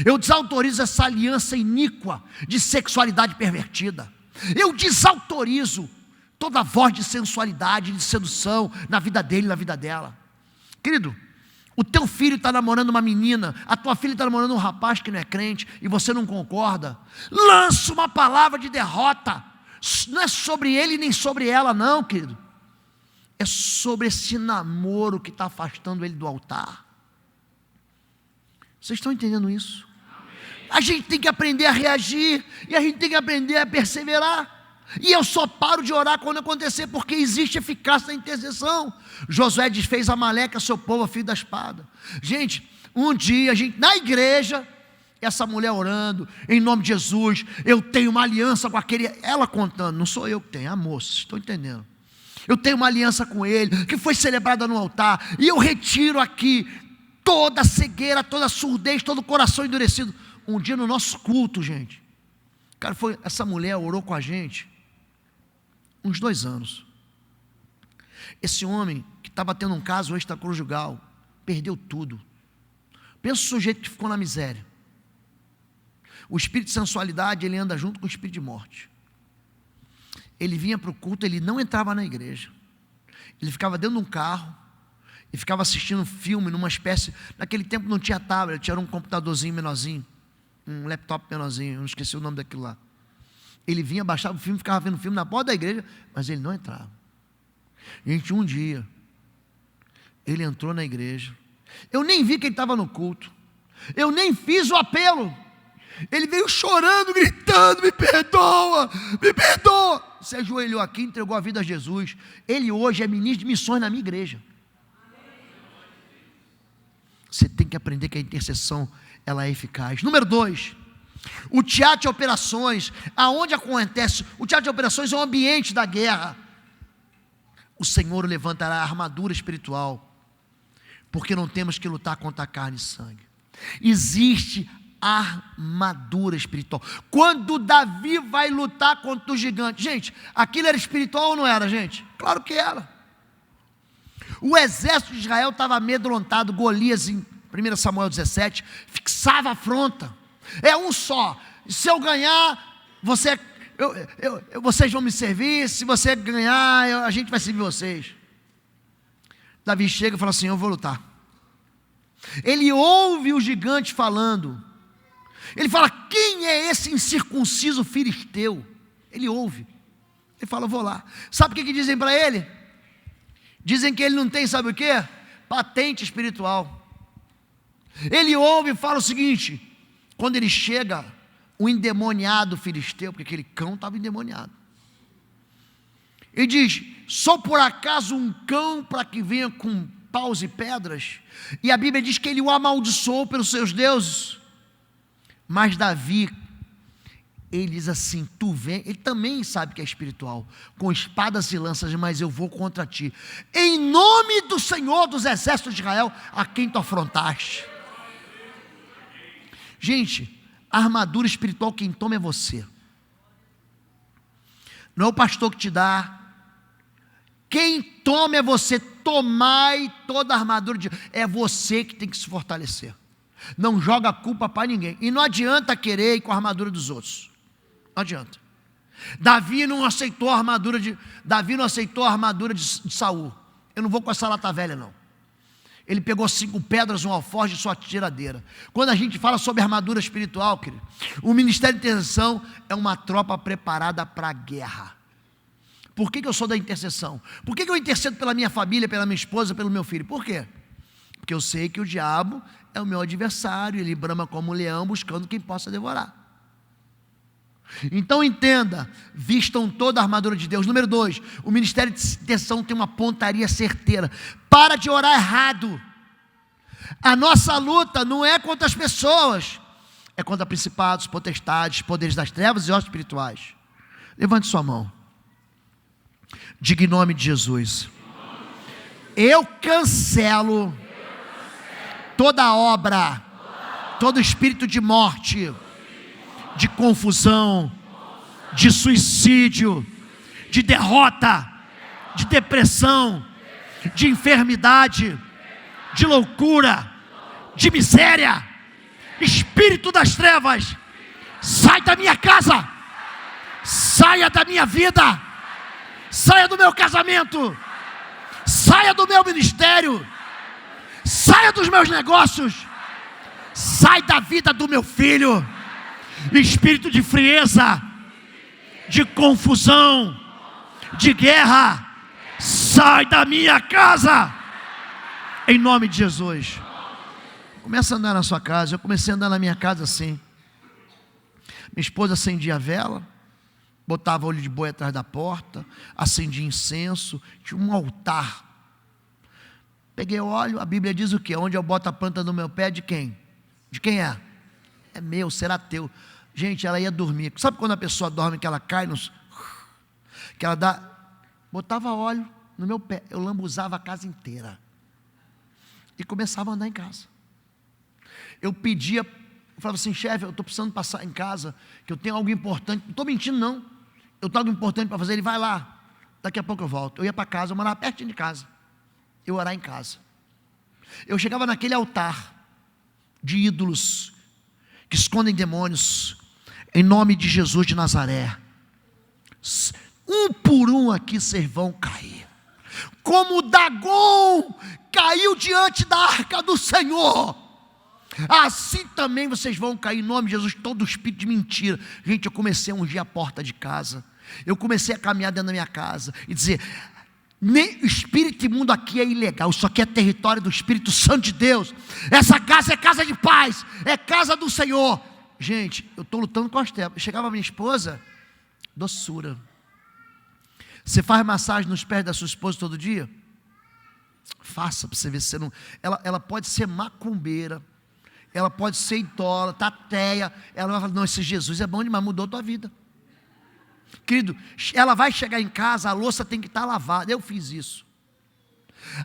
Eu desautorizo essa aliança iníqua de sexualidade pervertida. Eu desautorizo toda voz de sensualidade, de sedução na vida dele, na vida dela. Querido, o teu filho está namorando uma menina, a tua filha está namorando um rapaz que não é crente e você não concorda, lança uma palavra de derrota. Não é sobre ele nem sobre ela não, querido. É sobre esse namoro que está afastando ele do altar. Vocês estão entendendo isso? A gente tem que aprender a reagir, e a gente tem que aprender a perseverar. E eu só paro de orar quando acontecer, porque existe eficácia na intercessão. Josué desfez Amaleque, seu povo, a fio da espada. Gente, um dia, na igreja, essa mulher orando, em nome de Jesus, eu tenho uma aliança com aquele, ela contando, não sou eu que tenho, é a moça, estão entendendo? Eu tenho uma aliança com ele, que foi celebrada no altar, e eu retiro aqui toda a cegueira, toda a surdez, todo o coração endurecido. Um dia no nosso culto, gente, cara, essa mulher orou com a gente uns 2 anos. Esse homem que estava tendo um caso extraconjugal, perdeu tudo. Pensa o sujeito que ficou na miséria. O espírito de sensualidade, ele anda junto com o espírito de morte. Ele vinha para o culto, ele não entrava na igreja. Ele ficava dentro de um carro e ficava assistindo filme numa espécie, naquele tempo não tinha tablet, era um computadorzinho menorzinho, um laptop menorzinho, eu não esqueci o nome daquilo lá. Ele vinha, baixava o filme, ficava vendo o filme na porta da igreja, mas ele não entrava. Gente, um dia, ele entrou na igreja, eu nem vi que ele estava no culto, eu nem fiz o apelo, ele veio chorando, gritando, me perdoa, se ajoelhou aqui, entregou a vida a Jesus. Ele hoje é ministro de missões na minha igreja. Você tem que aprender que a intercessão, ela é eficaz. Número 2, o teatro de operações, aonde acontece, o teatro de operações é o ambiente da guerra. O Senhor levantará a armadura espiritual, porque não temos que lutar contra a carne e sangue. Existe armadura espiritual. Quando Davi vai lutar contra o gigante, gente, aquilo era espiritual ou não era, gente? Claro que era. O exército de Israel estava amedrontado. Golias, em 1 Samuel 17, fixava a afronta. É um só. Se eu ganhar, vocês vão me servir. Se você ganhar, a gente vai servir vocês. Davi chega e fala assim: eu vou lutar. Ele ouve o gigante falando. Ele fala: quem é esse incircunciso filisteu? Ele ouve. Ele fala: eu vou lá. Sabe o que dizem para ele? Dizem que ele não tem, sabe o quê? Patente espiritual. Ele ouve e fala o seguinte: quando ele chega, o endemoniado filisteu, porque aquele cão estava endemoniado, e diz: sou por acaso um cão para que venha com paus e pedras? E a Bíblia diz que ele o amaldiçoou pelos seus deuses. Mas Davi, ele diz assim: tu vem, ele também sabe que é espiritual, com espadas e lanças, mas eu vou contra ti, em nome do Senhor dos exércitos de Israel, a quem tu afrontaste. Gente, a armadura espiritual quem toma é você, não é o pastor que te dá. Quem toma é você. Tomai toda a armadura de Deus. É você que tem que se fortalecer. Não joga a culpa para ninguém. E não adianta querer ir com a armadura dos outros. Não adianta. Davi não aceitou a armadura de Saul. Eu não vou com essa lata velha, não. Ele pegou 5 pedras, um alforje e sua tiradeira. Quando a gente fala sobre armadura espiritual, querido, o ministério de intercessão é uma tropa preparada para a guerra. Por que eu sou da intercessão? Por que eu intercedo pela minha família, pela minha esposa, pelo meu filho? Por quê? Porque eu sei que o diabo é o meu adversário, ele brama como um leão buscando quem possa devorar. Então entenda, vistam toda a armadura de Deus. Número 2, o ministério de intercessão tem uma pontaria certeira. Para de orar errado. A nossa luta não é contra as pessoas, é contra principados, potestades, poderes das trevas e hostes espirituais. Levante sua mão. Diga em nome de Jesus: eu cancelo toda obra, todo espírito de morte, de confusão, de suicídio, de derrota, de depressão, de enfermidade, de loucura, de miséria. Espírito das trevas, sai da minha casa, saia da minha vida, saia do meu casamento, saia do meu ministério, saia dos meus negócios, sai da vida do meu filho. Espírito de frieza, de confusão, de guerra, sai da minha casa, em nome de Jesus. Começa a andar na sua casa. Eu comecei a andar na minha casa assim. Minha esposa acendia a vela, botava olho de boi atrás da porta, acendia incenso, tinha um altar. Peguei óleo, a Bíblia diz o quê? Onde eu boto a planta do meu pé, de quem? De quem é? É meu, será teu. Gente, ela ia dormir. Sabe quando a pessoa dorme que ela cai nos... que ela dá... Botava óleo no meu pé, eu lambuzava a casa inteira. E começava a andar em casa. Eu pedia, eu falava assim: chefe, eu estou precisando passar em casa, que eu tenho algo importante. Não estou mentindo não, eu tenho algo importante para fazer. Ele: vai lá, daqui a pouco eu volto. Eu ia para casa, eu morava pertinho de casa. Eu orar em casa. Eu chegava naquele altar de ídolos que escondem demônios, em nome de Jesus de Nazaré, um por um aqui vocês vão cair, como Dagon caiu diante da arca do Senhor, assim também vocês vão cair em nome de Jesus. Todo espírito de mentira. Gente, eu comecei a ungir a porta de casa, eu comecei a caminhar dentro da minha casa e dizer: nem o espírito imundo aqui é ilegal, isso aqui é território do Espírito Santo de Deus. Essa casa é casa de paz, é casa do Senhor. Gente, eu estou lutando com as trevas. Chegava a minha esposa, doçura. Você faz massagem nos pés da sua esposa todo dia? Faça para você ver se você não... Ela pode ser macumbeira, ela pode ser idólatra, ateia. Ela vai falar: não, esse Jesus é bom demais, mudou a tua vida. Querido, ela vai chegar em casa, a louça tem que estar lavada. Eu fiz isso.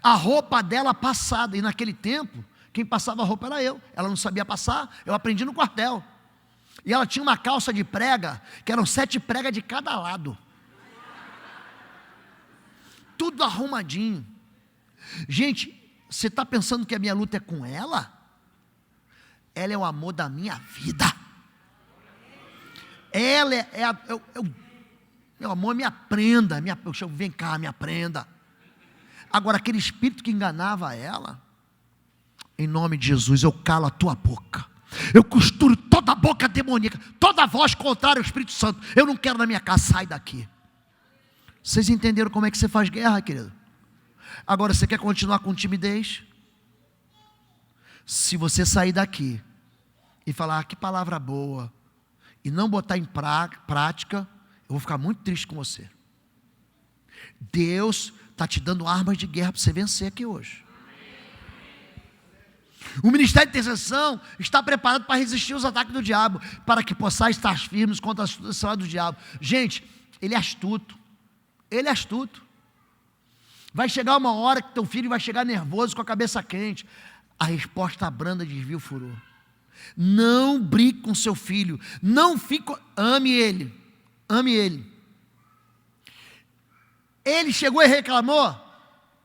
A roupa dela passada. E naquele tempo, Quem passava roupa era eu. Ela não sabia passar, eu aprendi no quartel. E ela tinha uma calça de prega, que eram 7 pregas de cada lado. Tudo arrumadinho. Gente, você está pensando que a minha luta é com ela? Ela é o amor da minha vida. Ela meu amor, me aprenda. Vem cá, me aprenda. Agora, aquele espírito que enganava ela, em nome de Jesus, eu calo a tua boca. Eu costuro toda a boca demoníaca, toda a voz contrária ao Espírito Santo. Eu não quero na minha casa, sai daqui. Vocês entenderam como é que você faz guerra, querido? Agora, você quer continuar com timidez? Se você sair daqui e falar, que palavra boa, e não botar em prática, eu vou ficar muito triste com você. Deus está te dando armas de guerra para você vencer aqui hoje. O ministério de intercessão está preparado para resistir aos ataques do diabo, para que possais estar firmes contra a astucia do diabo. Gente, ele é astuto. Ele é astuto. Vai chegar uma hora que teu filho vai chegar nervoso, com a cabeça quente. A resposta branda desvia o furor. Não brigue com seu filho. Não fique. Ame ele. Ame ele. Ele chegou e reclamou.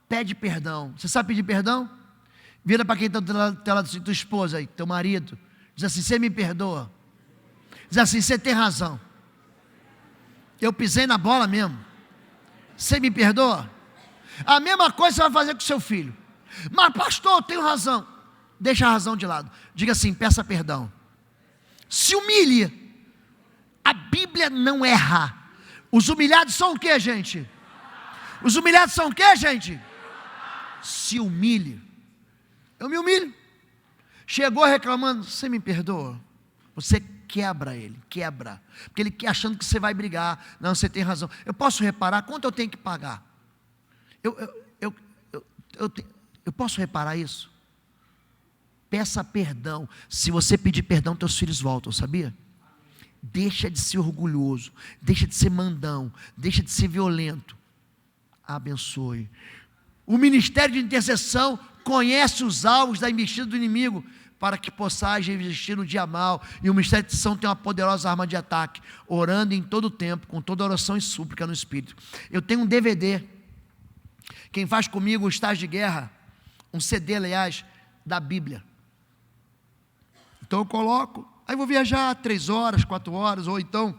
Pede perdão. Você sabe pedir perdão? Vira para quem está do lado assim, tua esposa aí, teu marido. Diz assim, você me perdoa. Diz assim, você tem razão. Eu pisei na bola mesmo. Você me perdoa? A mesma coisa você vai fazer com seu filho. Mas pastor, eu tenho razão. Deixa a razão de lado. Diga assim, peça perdão. Se humilhe. A Bíblia não erra. Os humilhados são o que, gente? Os humilhados são o que, gente? Se humilhe. Eu me humilho. Chegou reclamando, você me perdoa? Você quebra ele, quebra. Porque ele quer achando que você vai brigar. Não, você tem razão. Eu posso reparar quanto eu tenho que pagar? Eu posso reparar isso? Peça perdão. Se você pedir perdão, teus filhos voltam, sabia? Deixa de ser orgulhoso, deixa de ser mandão, deixa de ser violento. Abençoe. O ministério de intercessão conhece os alvos da investida do inimigo, para que possais resistir no dia mal. E o ministério de intercessão tem uma poderosa arma de ataque, orando em todo o tempo, com toda oração e súplica no Espírito. Eu tenho um DVD, quem faz comigo o estágio de guerra, um CD, aliás, da Bíblia. Então eu coloco, aí vou viajar 3 horas, 4 horas, ou então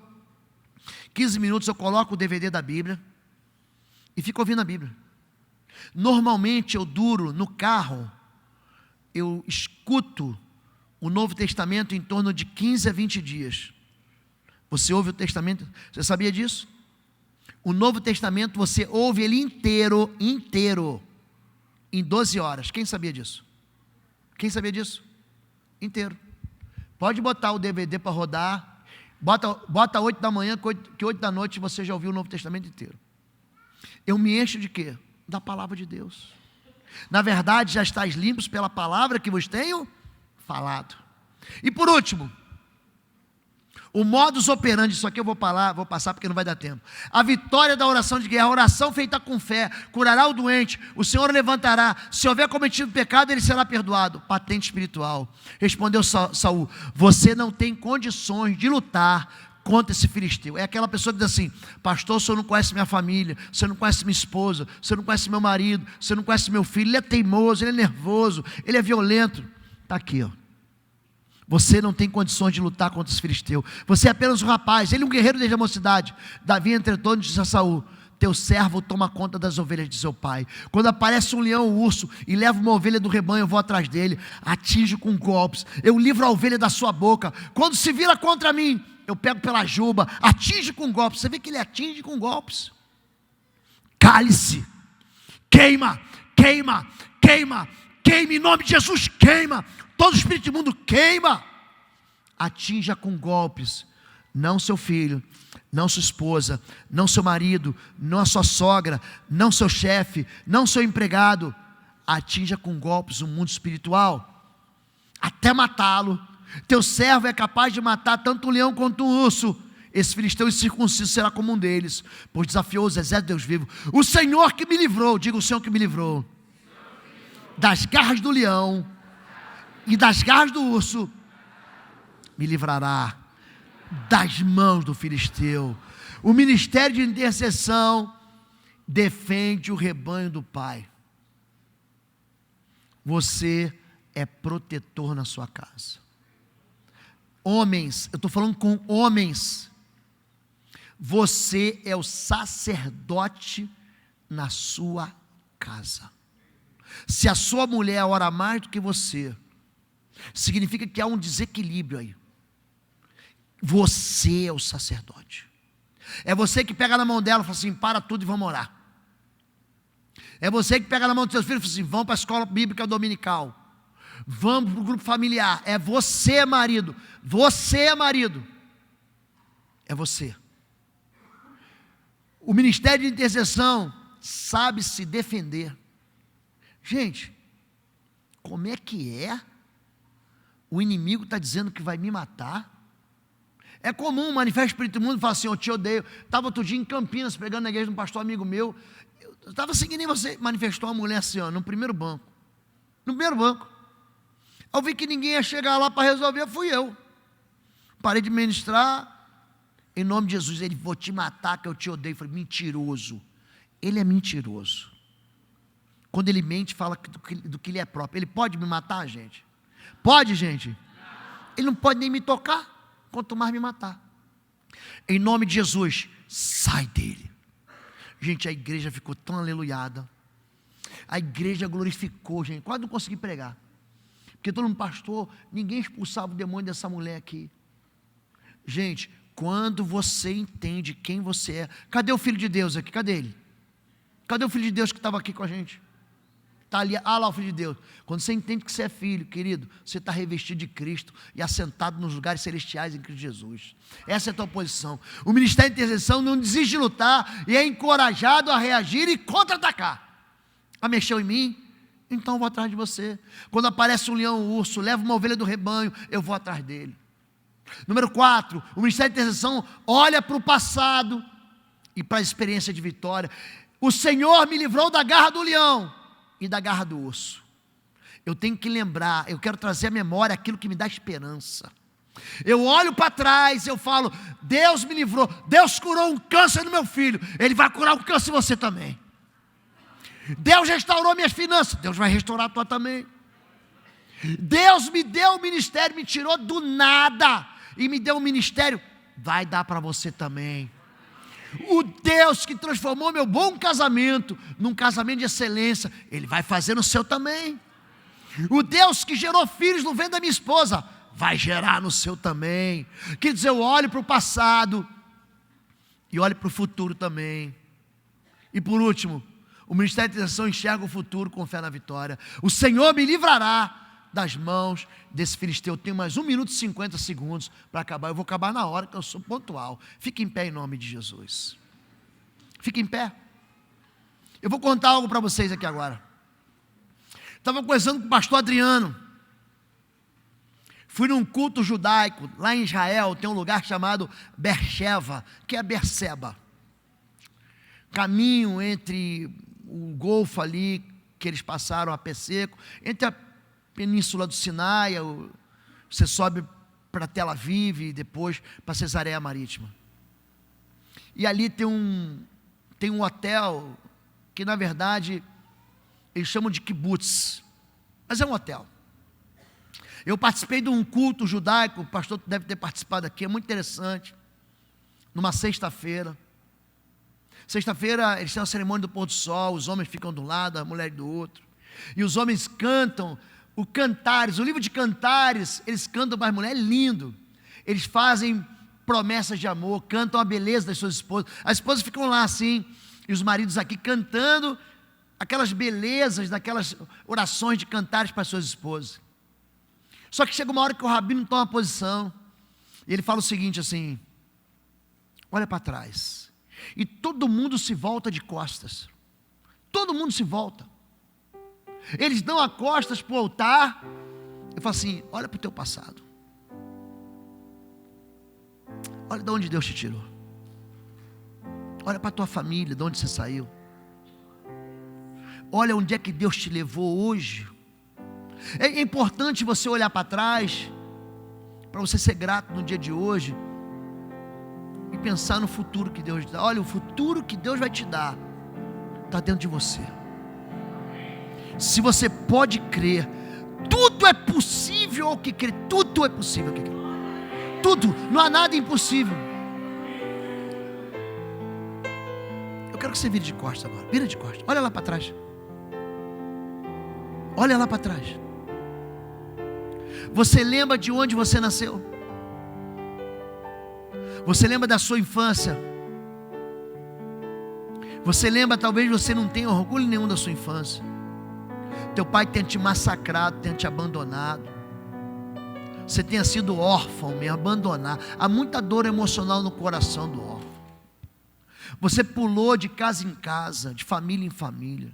15 minutos, eu coloco o DVD da Bíblia e fico ouvindo a Bíblia. Normalmente eu duro no carro, eu escuto o Novo Testamento em torno de 15 a 20 dias. Você ouve o Testamento, você sabia disso? O Novo Testamento você ouve ele inteiro, em 12 horas. Quem sabia disso? Quem sabia disso? Inteiro. Pode botar o DVD para rodar, bota 8 da manhã, que 8 da noite você já ouviu o Novo Testamento inteiro. Eu me encho de quê? Da palavra de Deus. Na verdade, já estáis limpos pela palavra que vos tenho falado. E por último, o modus operandi, isso aqui eu vou passar porque não vai dar tempo. A vitória da oração de guerra, a oração feita com fé, curará o doente, o Senhor levantará, se houver cometido pecado, ele será perdoado. Patente espiritual. Respondeu Saul, você não tem condições de lutar contra esse filisteu. É aquela pessoa que diz assim, pastor, o senhor não conhece minha família, você não conhece minha esposa, você não conhece meu marido, você não conhece meu filho, ele é teimoso, ele é nervoso, ele é violento. Está aqui, ó. Você não tem condições de lutar contra esse filisteu. Você é apenas um rapaz, ele é um guerreiro desde a mocidade. Davi, entretanto, disse a Saul, teu servo toma conta das ovelhas de seu pai. Quando aparece um leão, um urso, e leva uma ovelha do rebanho, eu vou atrás dele, atinjo com golpes, eu livro a ovelha da sua boca. Quando se vira contra mim, eu pego pela juba, atinge com golpes. Você vê que ele atinge com golpes. Cale-se, queima, queima, queima, queima, em nome de Jesus, queima. Todo espírito imundo queima. Atinja com golpes, não seu filho, não sua esposa, não seu marido, não a sua sogra, não seu chefe, não seu empregado. Atinja com golpes o mundo espiritual, até matá-lo. Teu servo é capaz de matar tanto um leão quanto um urso. Esse filisteu incircunciso será como um deles, pois desafiou os exércitos de Deus vivo. O Senhor que me livrou, diga o Senhor que me livrou, das garras do leão e das garras do urso me livrará das mãos do filisteu. O ministério de intercessão defende o rebanho do Pai. Você é protetor na sua casa. Homens, eu estou falando com homens. Você é o sacerdote na sua casa. Se a sua mulher ora mais do que você, significa que há um desequilíbrio aí. Você é o sacerdote. É você que pega na mão dela e fala assim: para tudo e vamos orar. É você que pega na mão dos seus filhos e fala assim: vamos para a escola bíblica dominical. Vamos para o grupo familiar. É você, marido. Você, marido. É você. O ministério de intercessão sabe se defender. Gente, como é que é? O inimigo está dizendo que vai me matar. É comum, manifesta o Espírito Imundo e fala assim: eu te odeio. Estava outro dia em Campinas, pregando na igreja de um pastor amigo meu. Eu estava seguindo em você. Manifestou uma mulher assim, ó, no primeiro banco. No primeiro banco. Eu vi que ninguém ia chegar lá para resolver, fui eu. Parei de ministrar. Em nome de Jesus, ele: vou te matar, que eu te odeio. Eu falei: mentiroso. Ele é mentiroso. Quando ele mente, fala do que ele é próprio. Ele pode me matar, gente? Pode, gente? Ele não pode nem me tocar, quanto mais me matar. Em nome de Jesus, sai dele. Gente, a igreja ficou tão aleluiada. A igreja glorificou, gente. Quase não consegui pregar. Porque todo mundo: pastor, ninguém expulsava o demônio dessa mulher aqui. Gente, quando você entende quem você é. Cadê o Filho de Deus aqui? Cadê ele? Cadê o Filho de Deus que estava aqui com a gente? Está ali, lá o Filho de Deus. Quando você entende que você é filho, querido, você está revestido de Cristo e assentado nos lugares celestiais em Cristo Jesus. Essa é a tua posição. O ministério de intercessão não desiste de lutar e é encorajado a reagir e contra-atacar. Mexeu em mim? Então eu vou atrás de você. Quando aparece um leão, um urso, leva uma ovelha do rebanho, eu vou atrás dele. Número 4, o ministério de intercessão olha para o passado e para a experiência de vitória. O Senhor me livrou da garra do leão e da garra do urso. Eu tenho que lembrar, eu quero trazer à memória aquilo que me dá esperança. Eu olho para trás, eu falo: Deus me livrou, Deus curou um câncer no meu filho, Ele vai curar um câncer em você também. Deus restaurou minhas finanças, Deus vai restaurar a tua também. Deus me deu um ministério, me tirou do nada e me deu um ministério, vai dar para você também. O Deus que transformou meu bom casamento num casamento de excelência, Ele vai fazer no seu também. O Deus que gerou filhos no ventre da minha esposa, vai gerar no seu também. Quer dizer, eu olho para o passado e olho para o futuro também. E por último, o ministério de intercessão enxerga o futuro com fé na vitória. O Senhor me livrará das mãos desse filisteu. Eu tenho mais 1 minuto e 50 segundos para acabar. Eu vou acabar na hora, que eu sou pontual. Fique em pé em nome de Jesus. Fique em pé. Eu vou contar algo para vocês aqui agora. Estava conversando com o pastor Adriano. Fui num culto judaico. Lá em Israel tem um lugar chamado Beersheba, que é Berseba. Caminho entre o Golfo ali, que eles passaram a pé seco, entre a Península do Sinai, você sobe para Tel Aviv e depois para Cesareia Marítima. E ali tem um hotel que na verdade eles chamam de kibbutz, mas é um hotel. Eu participei de um culto judaico, o pastor deve ter participado aqui, é muito interessante, numa sexta-feira. Sexta-feira eles têm a cerimônia do pôr do sol, os homens ficam de um lado, as mulheres do outro, e os homens cantam o Cantares, o livro de Cantares. Eles cantam para as mulheres, é lindo. Eles fazem promessas de amor, cantam a beleza das suas esposas. As esposas ficam lá assim, e os maridos aqui cantando aquelas belezas, daquelas orações de Cantares para as suas esposas. Só que chega uma hora que o rabino toma posição, e ele fala o seguinte assim: olha para trás, e todo mundo se volta de costas. Todo mundo se volta. Eles dão as costas para o altar. Eu falo assim: olha para o teu passado. Olha de onde Deus te tirou. Olha para a tua família, de onde você saiu. Olha onde é que Deus te levou hoje. É importante você olhar para trás, para você ser grato no dia de hoje e pensar no futuro que Deus te dá. Olha, o futuro que Deus vai te dar está dentro de você. Se você pode crer, tudo é possível ao que crê. Tudo é possível ao que crê. Tudo, não há nada impossível. Eu quero que você vire de costas agora. Vira de costas, olha lá para trás. Olha lá para trás. Você lembra de onde você nasceu? Você lembra da sua infância? Você lembra, talvez você não tenha orgulho nenhum da sua infância. Teu pai tenha te massacrado, tenha te abandonado. Você tenha sido órfão, me abandonar. Há muita dor emocional no coração do órfão. Você pulou de casa em casa, de família em família.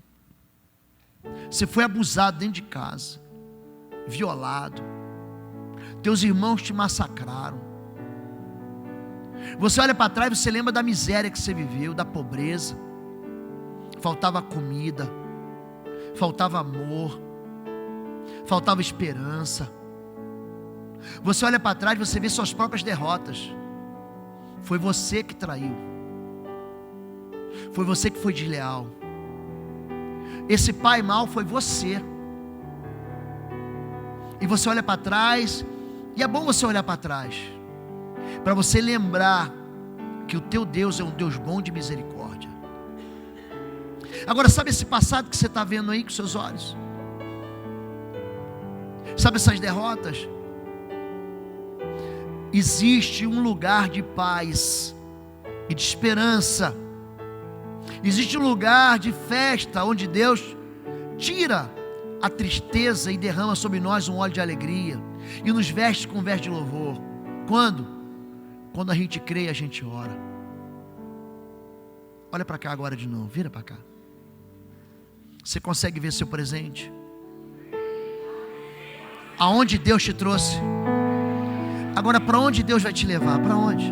Você foi abusado dentro de casa, violado. Teus irmãos te massacraram. Você olha para trás e você lembra da miséria que você viveu, da pobreza. Faltava comida, faltava amor, faltava esperança. Você olha para trás e você vê suas próprias derrotas. Foi você que traiu. Foi você que foi desleal. Esse pai mau foi você. E você olha para trás, e é bom você olhar para trás, para você lembrar que o teu Deus é um Deus bom de misericórdia. Agora, sabe esse passado que você está vendo aí com seus olhos? Sabe essas derrotas? Existe um lugar de paz e de esperança. Existe um lugar de festa onde Deus tira a tristeza e derrama sobre nós um óleo de alegria e nos veste com veste de louvor. Quando? Quando a gente crê e a gente ora. Olha para cá agora de novo, vira para cá. Você consegue ver seu presente? Aonde Deus te trouxe? Agora para onde Deus vai te levar? Para onde?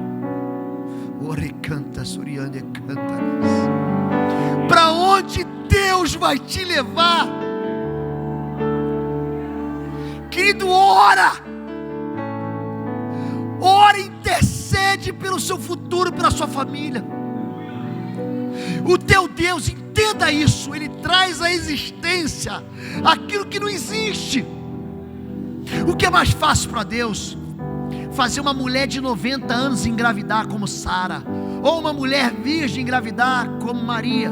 Para onde Deus vai te levar? Querido, ora, intercede pelo seu futuro, pela sua família. O teu Deus, entenda isso, Ele traz à existência aquilo que não existe. O que é mais fácil para Deus? Fazer uma mulher de 90 anos engravidar como Sara, ou uma mulher virgem engravidar como Maria,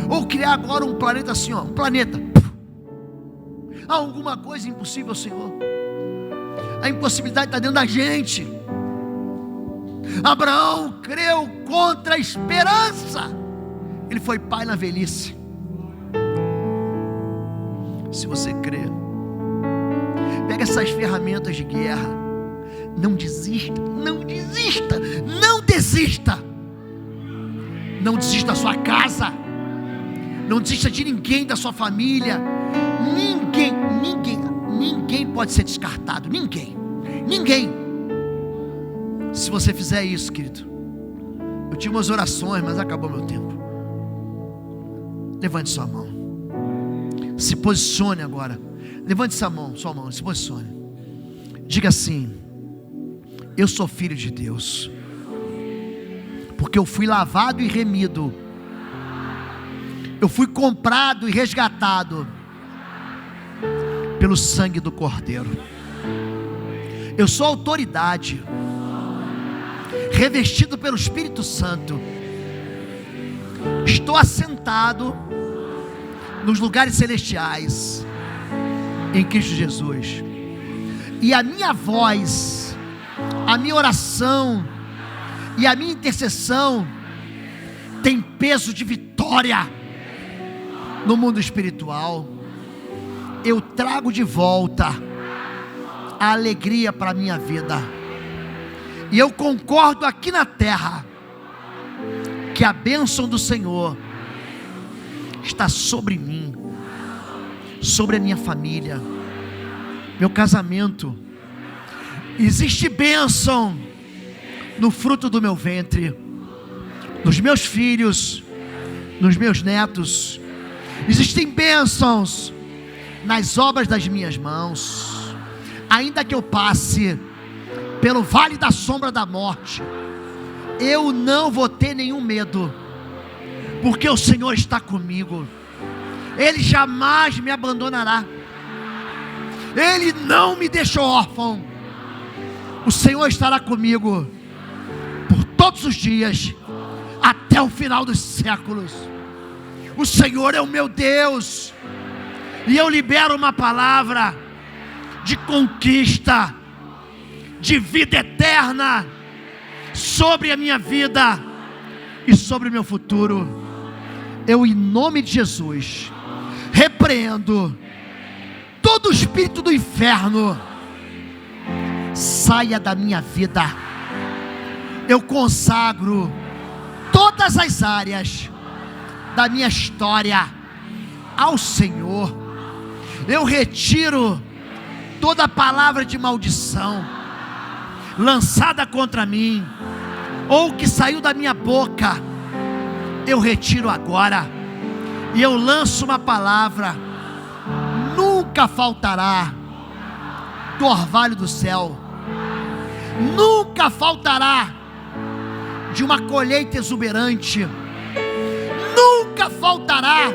ou criar agora um planeta assim, ó, um planeta. Há alguma coisa impossível, Senhor? A impossibilidade está dentro da gente. Abraão creu contra a esperança. Ele foi pai na velhice. Se você crê, pega essas ferramentas de guerra. Não desista, não desista, não desista. Não desista da sua casa. Não desista de ninguém da sua família. Ninguém pode ser descartado. Ninguém. Se você fizer isso, querido, eu tinha umas orações, mas acabou meu tempo. Levante sua mão. Se posicione agora. Levante sua mão, se posicione. Diga assim: eu sou filho de Deus, porque eu fui lavado e remido. Eu fui comprado e resgatado pelo sangue do Cordeiro. Eu sou autoridade, revestido pelo Espírito Santo. Estou assentado nos lugares celestiais em Cristo Jesus. E a minha voz, a minha oração e a minha intercessão tem peso de vitória no mundo espiritual. Eu trago de volta a alegria para a minha vida. E eu concordo aqui na terra que a bênção do Senhor está sobre mim, sobre a minha família, meu casamento. Existe bênção no fruto do meu ventre, nos meus filhos, nos meus netos. Existem bênçãos nas obras das minhas mãos. Ainda que eu passe pelo vale da sombra da morte, eu não vou ter nenhum medo, porque o Senhor está comigo. Ele jamais me abandonará. Ele não me deixou órfão. O Senhor estará comigo por todos os dias, até o final dos séculos. O Senhor é o meu Deus, e eu libero uma palavra de conquista, de vida eterna sobre a minha vida e sobre o meu futuro. Eu, em nome de Jesus, repreendo todo o espírito do inferno. Saia da minha vida. Eu consagro todas as áreas da minha história ao Senhor. Eu retiro toda palavra de maldição lançada contra mim, ou que saiu da minha boca. Eu retiro agora, e eu lanço uma palavra: nunca faltará do orvalho do céu, nunca faltará de uma colheita exuberante, nunca faltará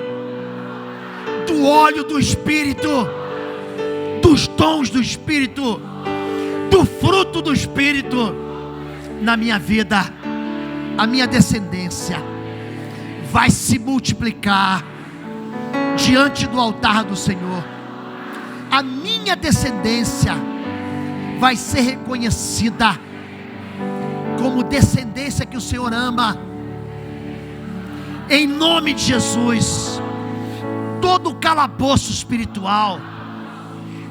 do óleo do Espírito, dos dons do Espírito, do fruto do Espírito na minha vida. A minha descendência vai se multiplicar diante do altar do Senhor. A minha descendência vai ser reconhecida como descendência que o Senhor ama. Em nome de Jesus, todo o calabouço espiritual,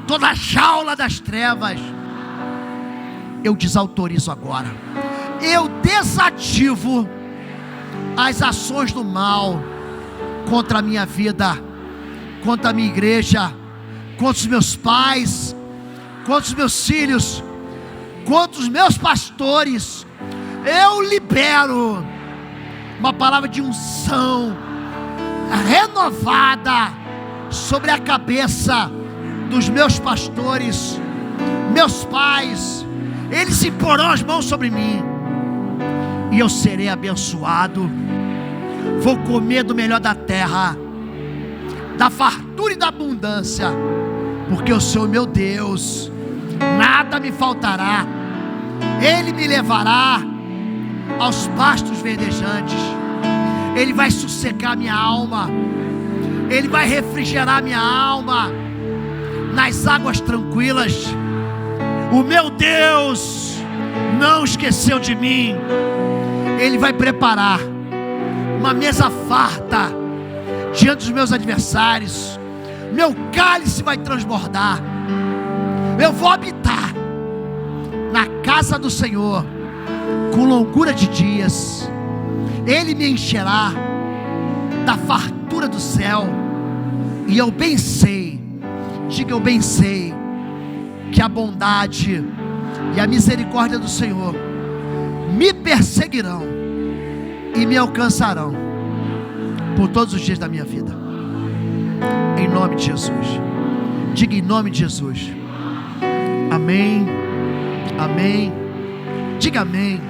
toda a jaula das trevas, eu desautorizo agora. Eu desativo as ações do mal contra a minha vida, contra a minha igreja, contra os meus pais, contra os meus filhos, contra os meus pastores. Eu libero uma palavra de unção renovada sobre a cabeça dos meus pastores, meus pais. Eles imporão as mãos sobre mim, e eu serei abençoado. Vou comer do melhor da terra, da fartura e da abundância, porque eu sou meu Deus, nada me faltará. Ele me levará aos pastos verdejantes. Ele vai sossegar minha alma, Ele vai refrigerar minha alma nas águas tranquilas. O meu Deus não esqueceu de mim. Ele vai preparar uma mesa farta diante dos meus adversários. Meu cálice vai transbordar. Eu vou habitar na casa do Senhor com longura de dias. Ele me encherá da fartura do céu. E eu bem sei, diga eu bem sei, que a bondade e a misericórdia do Senhor me perseguirão e me alcançarão por todos os dias da minha vida. Em nome de Jesus. Diga em nome de Jesus. Amém. Amém. Diga amém.